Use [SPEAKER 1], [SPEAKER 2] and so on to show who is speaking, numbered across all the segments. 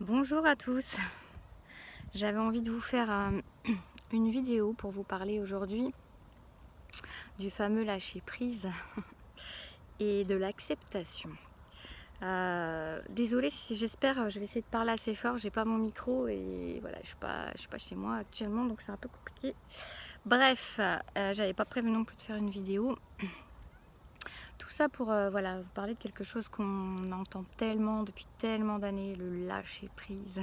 [SPEAKER 1] Bonjour à tous, j'avais envie de vous faire une vidéo pour vous parler aujourd'hui du fameux lâcher prise et de l'acceptation. Désolée si j'espère, je vais essayer de parler assez fort, j'ai pas mon micro et voilà, je suis pas chez moi actuellement donc c'est un peu compliqué. Bref, j'avais pas prévu non plus de faire une vidéo. Tout ça pour voilà, vous parler de quelque chose qu'on entend tellement depuis tellement d'années, le lâcher prise.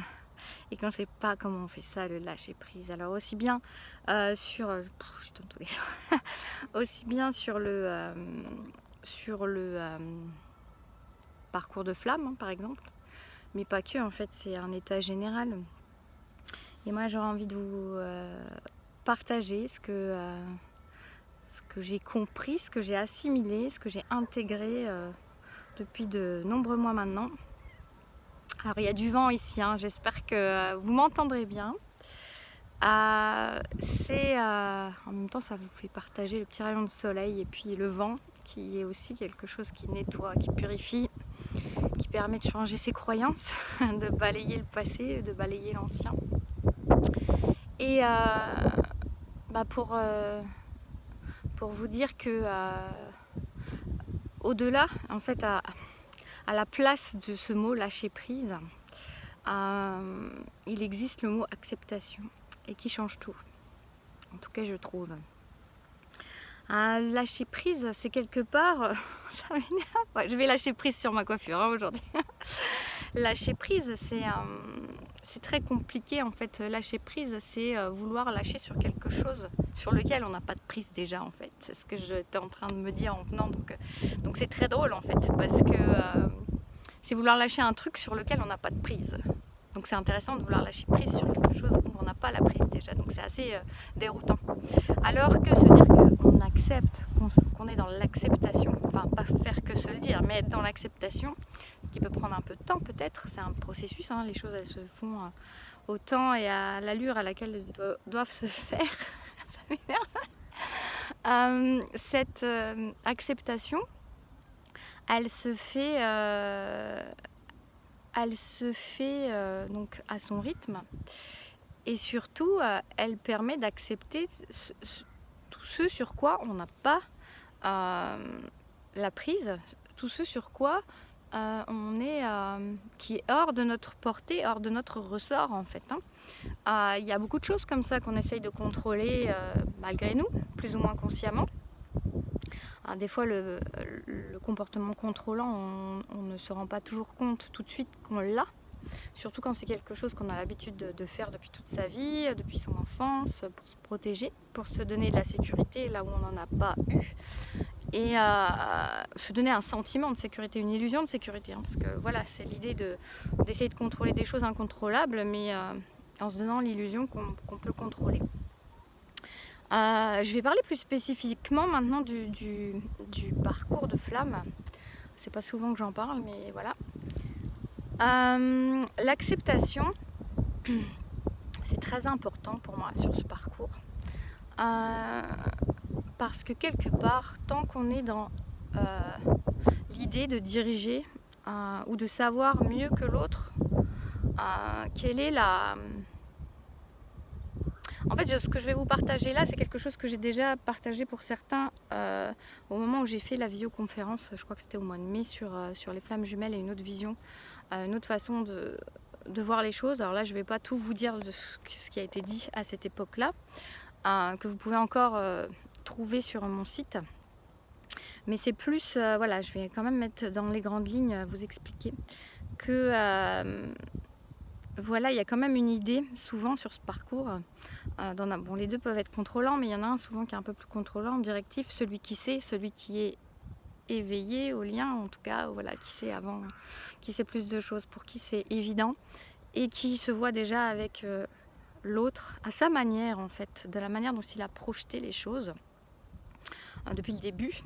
[SPEAKER 1] Et qu'on ne sait pas comment on fait ça, le lâcher prise. Alors aussi bien je tourne tous les sens. Aussi bien sur le parcours de flamme, hein, par exemple, mais pas que. En fait, c'est un état général. Et moi, j'aurais envie de vous partager ce que j'ai compris, ce que j'ai assimilé, ce que j'ai intégré depuis de nombreux mois maintenant. Alors il y a du vent ici, hein, j'espère que vous m'entendrez bien. En même temps, ça vous fait partager le petit rayon de soleil et puis le vent, qui est aussi quelque chose qui nettoie, qui purifie, qui permet de changer ses croyances, de balayer le passé, de balayer l'ancien. Et pour vous dire que au-delà, en fait, à la place de ce mot lâcher prise, il existe le mot acceptation et qui change tout. En tout cas, je trouve. Lâcher prise, c'est quelque part, ça m'énerve. Ouais, je vais lâcher prise sur ma coiffure hein, aujourd'hui. Lâcher prise, c'est très compliqué en fait. Lâcher prise, c'est vouloir lâcher sur quelque chose sur lequel on n'a pas de prise déjà en fait. C'est ce que j'étais en train de me dire en venant. Donc c'est très drôle en fait parce que c'est vouloir lâcher un truc sur lequel on n'a pas de prise. Donc c'est intéressant de vouloir lâcher prise sur quelque chose où on n'a pas la prise déjà. Donc c'est assez déroutant. Alors que se dire qu'on accepte, qu'on est dans l'acceptation, enfin pas faire que se le dire, mais être dans l'acceptation, ce qui peut prendre un peu de temps peut-être, c'est un processus, hein, les choses elles se font au temps et à l'allure à laquelle elles doivent se faire. Ça m'énerve. Cette acceptation, elle se fait donc à son rythme et surtout elle permet d'accepter tout ce sur quoi on n'a pas la prise, tout ce sur quoi qui est hors de notre portée, hors de notre ressort en fait. Il y a beaucoup de choses comme ça qu'on essaye de contrôler malgré nous, plus ou moins consciemment. Des fois, le comportement contrôlant, on ne se rend pas toujours compte tout de suite qu'on l'a. Surtout quand c'est quelque chose qu'on a l'habitude de faire depuis toute sa vie, depuis son enfance, pour se protéger, pour se donner de la sécurité là où on n'en a pas eu. Et se donner un sentiment de sécurité, une illusion de sécurité. Parce que voilà, c'est l'idée d'essayer de contrôler des choses incontrôlables, mais en se donnant l'illusion qu'on peut contrôler. Je vais parler plus spécifiquement maintenant du parcours de flamme. C'est pas souvent que j'en parle, mais voilà. L'acceptation, c'est très important pour moi sur ce parcours. Parce que quelque part, tant qu'on est dans l'idée de diriger ou de savoir mieux que l'autre, quelle est la... En fait, ce que je vais vous partager là, c'est quelque chose que j'ai déjà partagé pour certains au moment où j'ai fait la visioconférence, je crois que c'était au mois de mai, sur les flammes jumelles et une autre vision, une autre façon de voir les choses. Alors là, je ne vais pas tout vous dire de ce qui a été dit à cette époque-là, que vous pouvez encore trouver sur mon site. Mais c'est plus, voilà, je vais quand même mettre dans les grandes lignes, vous expliquer que... voilà, il y a quand même une idée souvent sur ce parcours. Bon, les deux peuvent être contrôlants, mais il y en a un souvent qui est un peu plus contrôlant, directif, celui qui sait, celui qui est éveillé au lien, en tout cas, voilà, qui sait avant, qui sait plus de choses, pour qui c'est évident, et qui se voit déjà avec l'autre à sa manière, en fait, de la manière dont il a projeté les choses depuis le début,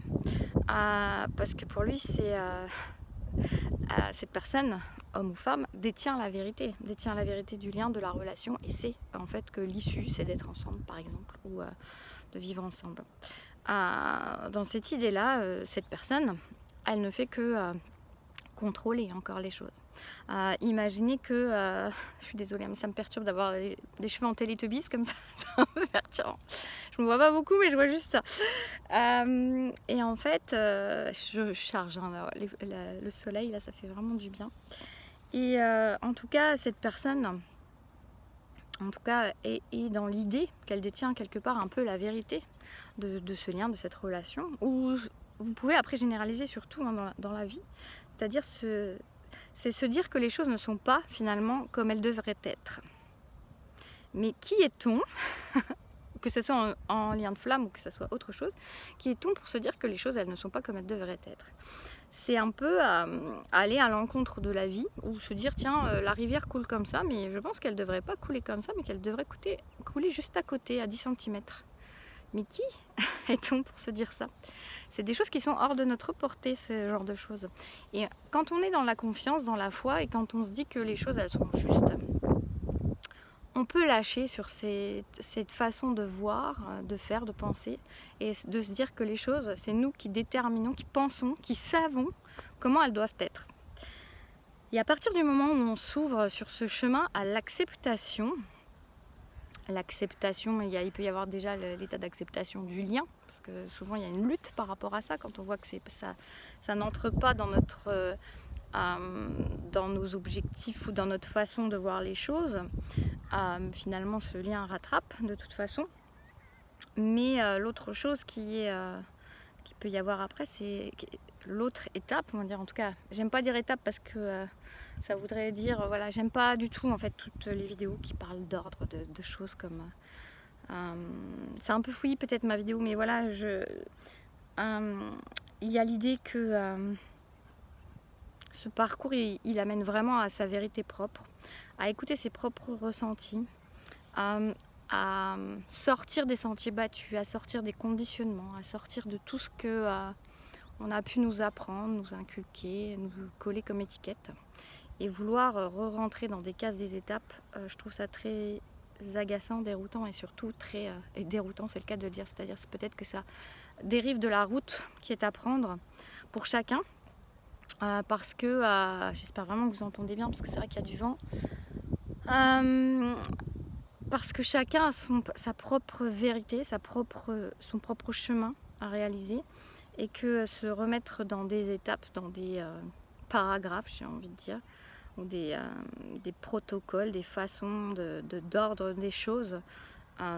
[SPEAKER 1] parce que pour lui, c'est... cette personne, homme ou femme, détient la vérité du lien, de la relation, et c'est en fait que l'issue, c'est d'être ensemble, par exemple, ou de vivre ensemble. Dans cette idée-là, cette personne, elle ne fait que contrôler encore les choses. Imaginez que, je suis désolée, mais ça me perturbe d'avoir des cheveux en Teletubbies comme ça, c'est un peu perturbant. Je me vois pas beaucoup, mais je vois juste ça. Et en fait, je charge hein, le soleil, là, ça fait vraiment du bien. Et en tout cas, cette personne, en tout cas, est dans l'idée qu'elle détient quelque part un peu la vérité de ce lien, de cette relation, où vous pouvez après généraliser surtout hein, dans la vie, c'est-à-dire c'est se dire que les choses ne sont pas finalement comme elles devraient être. Mais qui est-on, que ce soit en lien de flamme ou que ce soit autre chose, qui est-on pour se dire que les choses elles ne sont pas comme elles devraient être? C'est un peu aller à l'encontre de la vie ou se dire tiens la rivière coule comme ça mais je pense qu'elle ne devrait pas couler comme ça mais qu'elle devrait couler juste à côté à 10 cm. Mais qui est-on pour se dire ça? C'est des choses qui sont hors de notre portée, ce genre de choses. Et quand on est dans la confiance, dans la foi et quand on se dit que les choses elles sont justes, on peut lâcher sur cette façon de voir, de faire, de penser et de se dire que les choses, c'est nous qui déterminons, qui pensons, qui savons comment elles doivent être. Et à partir du moment où on s'ouvre sur ce chemin à l'acceptation, il peut y avoir déjà l'état d'acceptation du lien, parce que souvent il y a une lutte par rapport à ça, quand on voit que ça n'entre pas dans dans nos objectifs ou dans notre façon de voir les choses. Finalement ce lien rattrape de toute façon. Mais l'autre chose qui peut y avoir après, c'est l'autre étape, on va dire, en tout cas, j'aime pas dire étape parce que ça voudrait dire, voilà, j'aime pas du tout en fait toutes les vidéos qui parlent d'ordre, de choses comme... c'est un peu fouillis peut-être ma vidéo, mais voilà, il y a l'idée que ce parcours, il amène vraiment à sa vérité propre, à écouter ses propres ressentis, à sortir des sentiers battus, à sortir des conditionnements, à sortir de tout ce que on a pu nous apprendre, nous inculquer, nous coller comme étiquette. Et vouloir re-rentrer dans des cases, des étapes, je trouve ça très agaçant, déroutant et surtout très... et déroutant, c'est le cas de le dire, c'est-à-dire c'est peut-être que ça dérive de la route qui est à prendre pour chacun. Parce que, j'espère vraiment que vous entendez bien, parce que c'est vrai qu'il y a du vent. Parce que chacun a sa propre vérité, son propre chemin à réaliser. Et que se remettre dans des étapes, dans des paragraphes, j'ai envie de dire, ou des protocoles, des façons d'ordre des choses,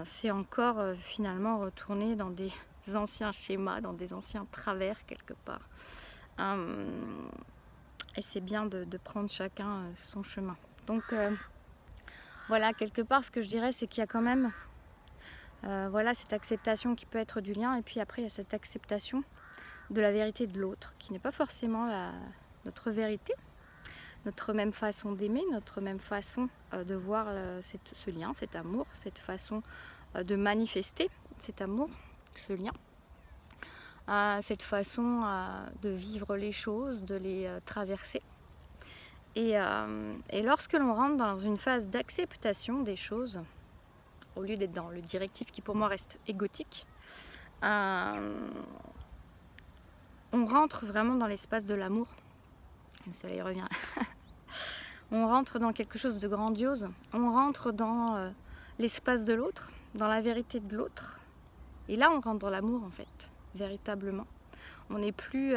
[SPEAKER 1] c'est encore finalement retourner dans des anciens schémas, dans des anciens travers quelque part. Et c'est bien de prendre chacun son chemin. Donc voilà, quelque part ce que je dirais c'est qu'il y a quand même voilà, cette acceptation qui peut être du lien et puis après il y a cette acceptation de la vérité de l'autre qui n'est pas forcément notre vérité, notre même façon d'aimer, notre même façon de voir ce lien, cet amour, cette façon de manifester cet amour, ce lien. Cette façon de vivre les choses, de les traverser. Et lorsque l'on rentre dans une phase d'acceptation des choses, au lieu d'être dans le directif qui pour moi reste égotique, on rentre vraiment dans l'espace de l'amour. Le soleil revient. On rentre dans quelque chose de grandiose. On rentre dans l'espace de l'autre, dans la vérité de l'autre. Et là, on rentre dans l'amour en fait. Véritablement. On n'est plus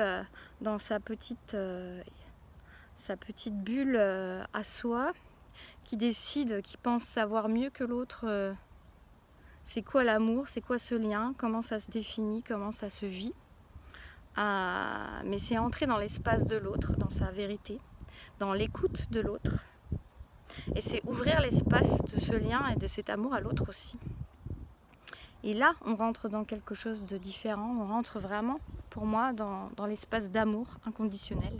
[SPEAKER 1] dans sa petite bulle à soi, qui décide, qui pense savoir mieux que l'autre c'est quoi l'amour, c'est quoi ce lien, comment ça se définit, comment ça se vit. Mais c'est entrer dans l'espace de l'autre, dans sa vérité, dans l'écoute de l'autre. Et c'est ouvrir l'espace de ce lien et de cet amour à l'autre aussi. Et là, on rentre dans quelque chose de différent, on rentre vraiment, pour moi, dans l'espace d'amour inconditionnel,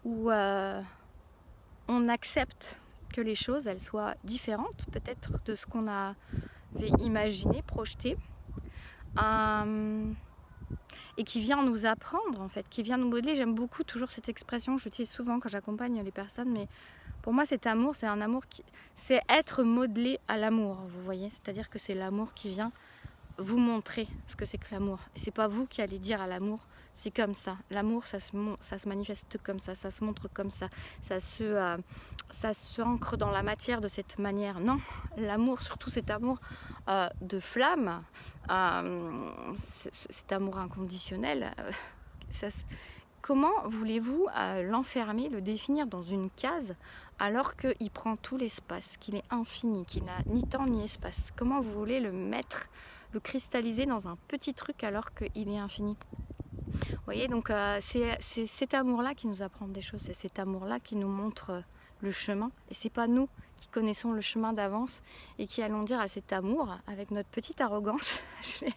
[SPEAKER 1] où on accepte que les choses, elles soient différentes, peut-être de ce qu'on avait imaginé, projeté, et qui vient nous apprendre, en fait, qui vient nous modeler. J'aime beaucoup toujours cette expression, je l'utilise souvent quand j'accompagne les personnes, mais pour moi, cet amour, c'est un amour c'est être modelé à l'amour, vous voyez, c'est-à-dire que c'est l'amour qui vient vous montrer ce que c'est que l'amour. Et c'est pas vous qui allez dire à l'amour C'est comme ça. L'amour, ça se manifeste comme ça se montre comme ça s'ancre dans la matière de cette manière. Non, l'amour, surtout cet amour de flamme, cet amour inconditionnel, comment voulez-vous l'enfermer, le définir dans une case alors qu'il prend tout l'espace, qu'il est infini, qu'il n'a ni temps ni espace? Comment vous voulez le mettre, le cristalliser dans un petit truc alors qu'il est infini? Vous voyez, donc c'est cet amour-là qui nous apprend des choses, c'est cet amour-là qui nous montre le chemin. Et c'est pas nous qui connaissons le chemin d'avance et qui allons dire à cet amour, avec notre petite arrogance, je vais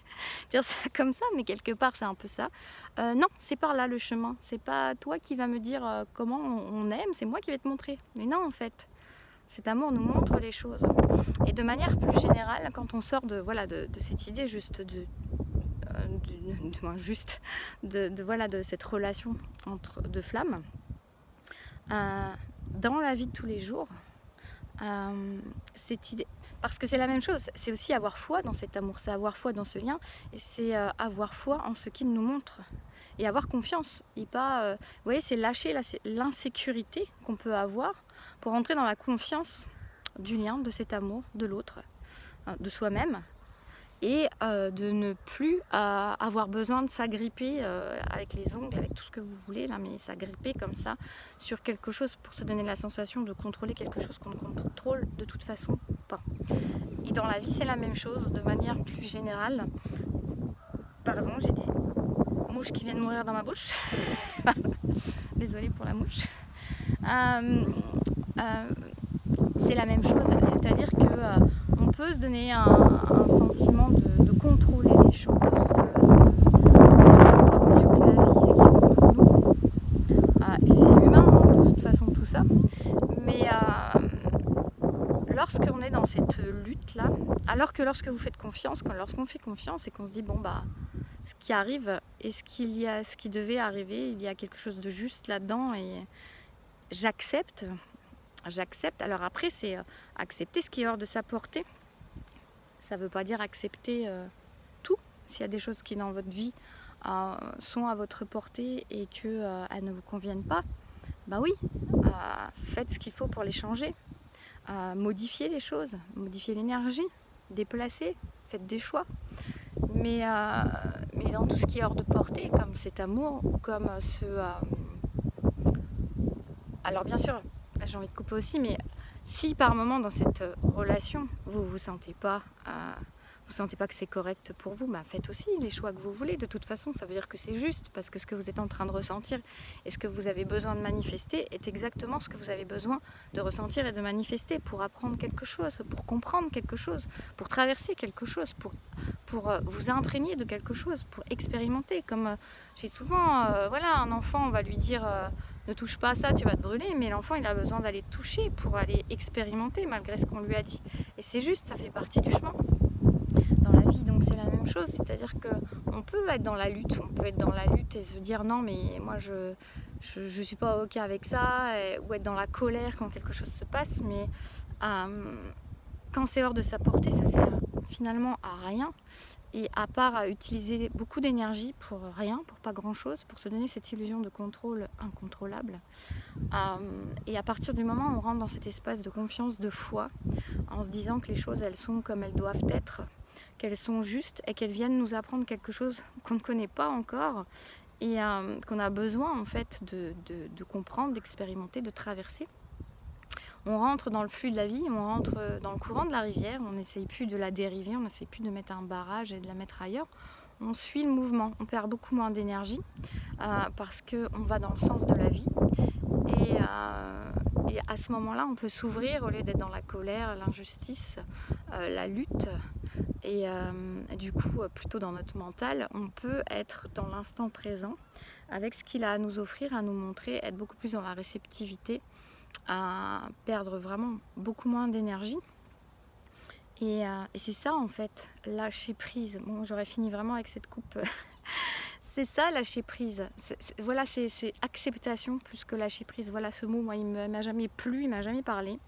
[SPEAKER 1] dire ça comme ça, mais quelque part c'est un peu ça, non, c'est par là le chemin, c'est pas toi qui vas me dire comment on aime, c'est moi qui vais te montrer. Mais non, en fait, cet amour nous montre les choses. Et de manière plus générale, quand on sort de cette idée juste de cette relation de flamme, dans la vie de tous les jours, cette idée, parce que c'est la même chose, c'est aussi avoir foi dans cet amour, c'est avoir foi dans ce lien, et c'est avoir foi en ce qu'il nous montre, et avoir confiance, et pas, vous voyez, c'est lâcher l'insécurité qu'on peut avoir pour entrer dans la confiance du lien, de cet amour, de l'autre, de soi-même, et de ne plus avoir besoin de s'agripper avec les ongles, avec tout ce que vous voulez, là, mais s'agripper comme ça sur quelque chose pour se donner la sensation de contrôler quelque chose qu'on ne contrôle de toute façon pas. Et dans la vie, c'est la même chose, de manière plus générale. Pardon, j'ai des mouches qui viennent mourir dans ma bouche. Désolée pour la mouche. C'est la même chose, c'est-à-dire que on peut se donner un sentiment de contrôler les choses, de savoir mieux que la vie, ce qui est bon pour nous. C'est humain, hein, de toute façon, tout ça. Mais lorsqu'on est dans cette lutte-là, alors que lorsque vous faites confiance, lorsqu'on fait confiance et qu'on se dit, bon, bah, ce qui arrive et ce qui devait arriver, il y a quelque chose de juste là-dedans et j'accepte. Alors après, c'est accepter ce qui est hors de sa portée. Ça ne veut pas dire accepter tout. S'il y a des choses qui dans votre vie sont à votre portée et qu'elles ne vous conviennent pas, bah oui, faites ce qu'il faut pour les changer. Modifiez les choses, modifiez l'énergie, déplacez, faites des choix. Mais dans tout ce qui est hors de portée, comme cet amour ou comme alors bien sûr, j'ai envie de couper aussi, mais si par moment dans cette relation vous sentez pas que c'est correct pour vous, bah faites aussi les choix que vous voulez. De toute façon, ça veut dire que c'est juste, parce que ce que vous êtes en train de ressentir et ce que vous avez besoin de manifester est exactement ce que vous avez besoin de ressentir et de manifester pour apprendre quelque chose, pour comprendre quelque chose, pour traverser quelque chose, pour vous imprégner de quelque chose, pour expérimenter. Comme j'ai souvent, un enfant, on va lui dire ne touche pas à ça, tu vas te brûler, mais l'enfant il a besoin d'aller toucher pour aller expérimenter malgré ce qu'on lui a dit. Et c'est juste, ça fait partie du chemin. Dans la vie, donc c'est la même chose, c'est-à-dire qu'on peut être dans la lutte, et se dire non mais moi je suis pas ok avec ça, ou être dans la colère quand quelque chose se passe, mais quand c'est hors de sa portée, ça sert finalement à rien, et à part à utiliser beaucoup d'énergie pour rien, pour pas grand chose, pour se donner cette illusion de contrôle incontrôlable. Et à partir du moment où on rentre dans cet espace de confiance, de foi, en se disant que les choses elles sont comme elles doivent être, qu'elles sont justes et qu'elles viennent nous apprendre quelque chose qu'on ne connaît pas encore et qu'on a besoin en fait de comprendre, d'expérimenter, de traverser. On rentre dans le flux de la vie, on rentre dans le courant de la rivière, on n'essaye plus de la dériver, on n'essaye plus de mettre un barrage et de la mettre ailleurs. On suit le mouvement, on perd beaucoup moins d'énergie parce qu'on va dans le sens de la vie. Et à ce moment-là, on peut s'ouvrir au lieu d'être dans la colère, l'injustice, la lutte. Et du coup, plutôt dans notre mental, on peut être dans l'instant présent avec ce qu'il a à nous offrir, à nous montrer, être beaucoup plus dans la réceptivité, à perdre vraiment beaucoup moins d'énergie. Et c'est ça en fait, lâcher prise. Bon, j'aurais fini vraiment avec cette coupe. C'est ça, lâcher prise. C'est acceptation plus que lâcher prise. Voilà, ce mot, moi, il m'a jamais plu, il m'a jamais parlé.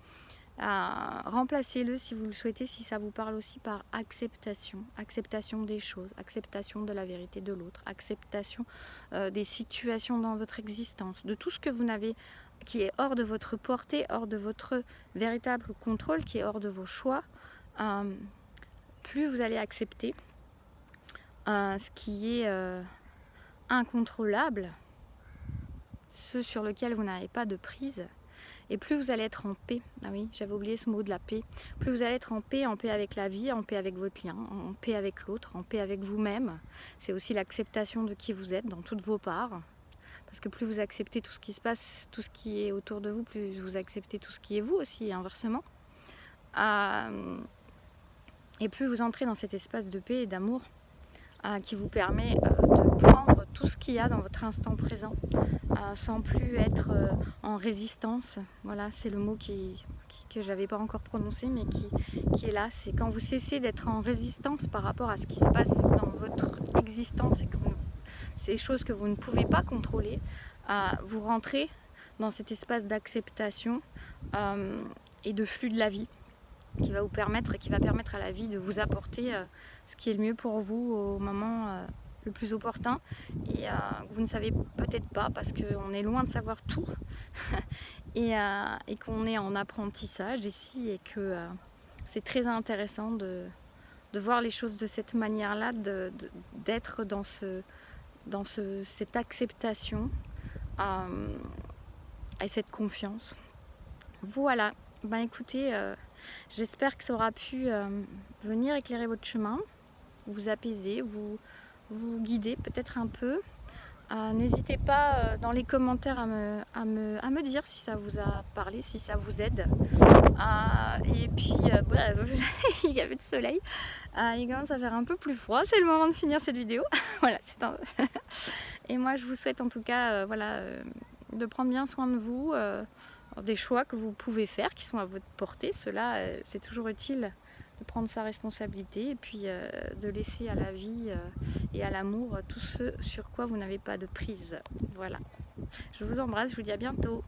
[SPEAKER 1] Remplacez-le si vous le souhaitez, si ça vous parle aussi, par acceptation. Acceptation des choses, acceptation de la vérité de l'autre, acceptation des situations dans votre existence, de tout ce que vous n'avez, qui est hors de votre portée, hors de votre véritable contrôle, qui est hors de vos choix. Plus vous allez accepter ce qui est incontrôlable, ce sur lequel vous n'avez pas de prise, et plus vous allez être en paix. Ah oui, j'avais oublié ce mot de la paix. Plus vous allez être en paix avec la vie, en paix avec votre lien, en paix avec l'autre, en paix avec vous-même. C'est aussi l'acceptation de qui vous êtes dans toutes vos parts. Parce que plus vous acceptez tout ce qui se passe, tout ce qui est autour de vous, plus vous acceptez tout ce qui est vous aussi, et inversement. Et plus vous entrez dans cet espace de paix et d'amour qui vous permet de prendre tout ce qu'il y a dans votre instant présent sans plus être en résistance. Voilà, c'est le mot que j'avais pas encore prononcé, mais qui est là. C'est quand vous cessez d'être en résistance par rapport à ce qui se passe dans votre existence et que ces choses que vous ne pouvez pas contrôler, vous rentrez dans cet espace d'acceptation et de flux de la vie qui va permettre à la vie de vous apporter ce qui est le mieux pour vous au moment le plus opportun et que vous ne savez peut-être pas parce qu'on est loin de savoir tout et qu'on est en apprentissage ici et que c'est très intéressant de voir les choses de cette manière-là, d'être dans cette acceptation et cette confiance. Voilà, ben écoutez, j'espère que ça aura pu venir éclairer votre chemin, vous apaiser, vous guider peut-être un peu. N'hésitez pas dans les commentaires à me dire si ça vous a parlé, si ça vous aide. Et puis, il y avait de soleil, il commence à faire un peu plus froid, c'est le moment de finir cette vidéo. Voilà, et moi je vous souhaite en tout cas de prendre bien soin de vous, des choix que vous pouvez faire qui sont à votre portée. Cela, c'est toujours utile de prendre sa responsabilité et puis de laisser à la vie et à l'amour tout ce sur quoi vous n'avez pas de prise. Voilà, je vous embrasse, je vous dis à bientôt.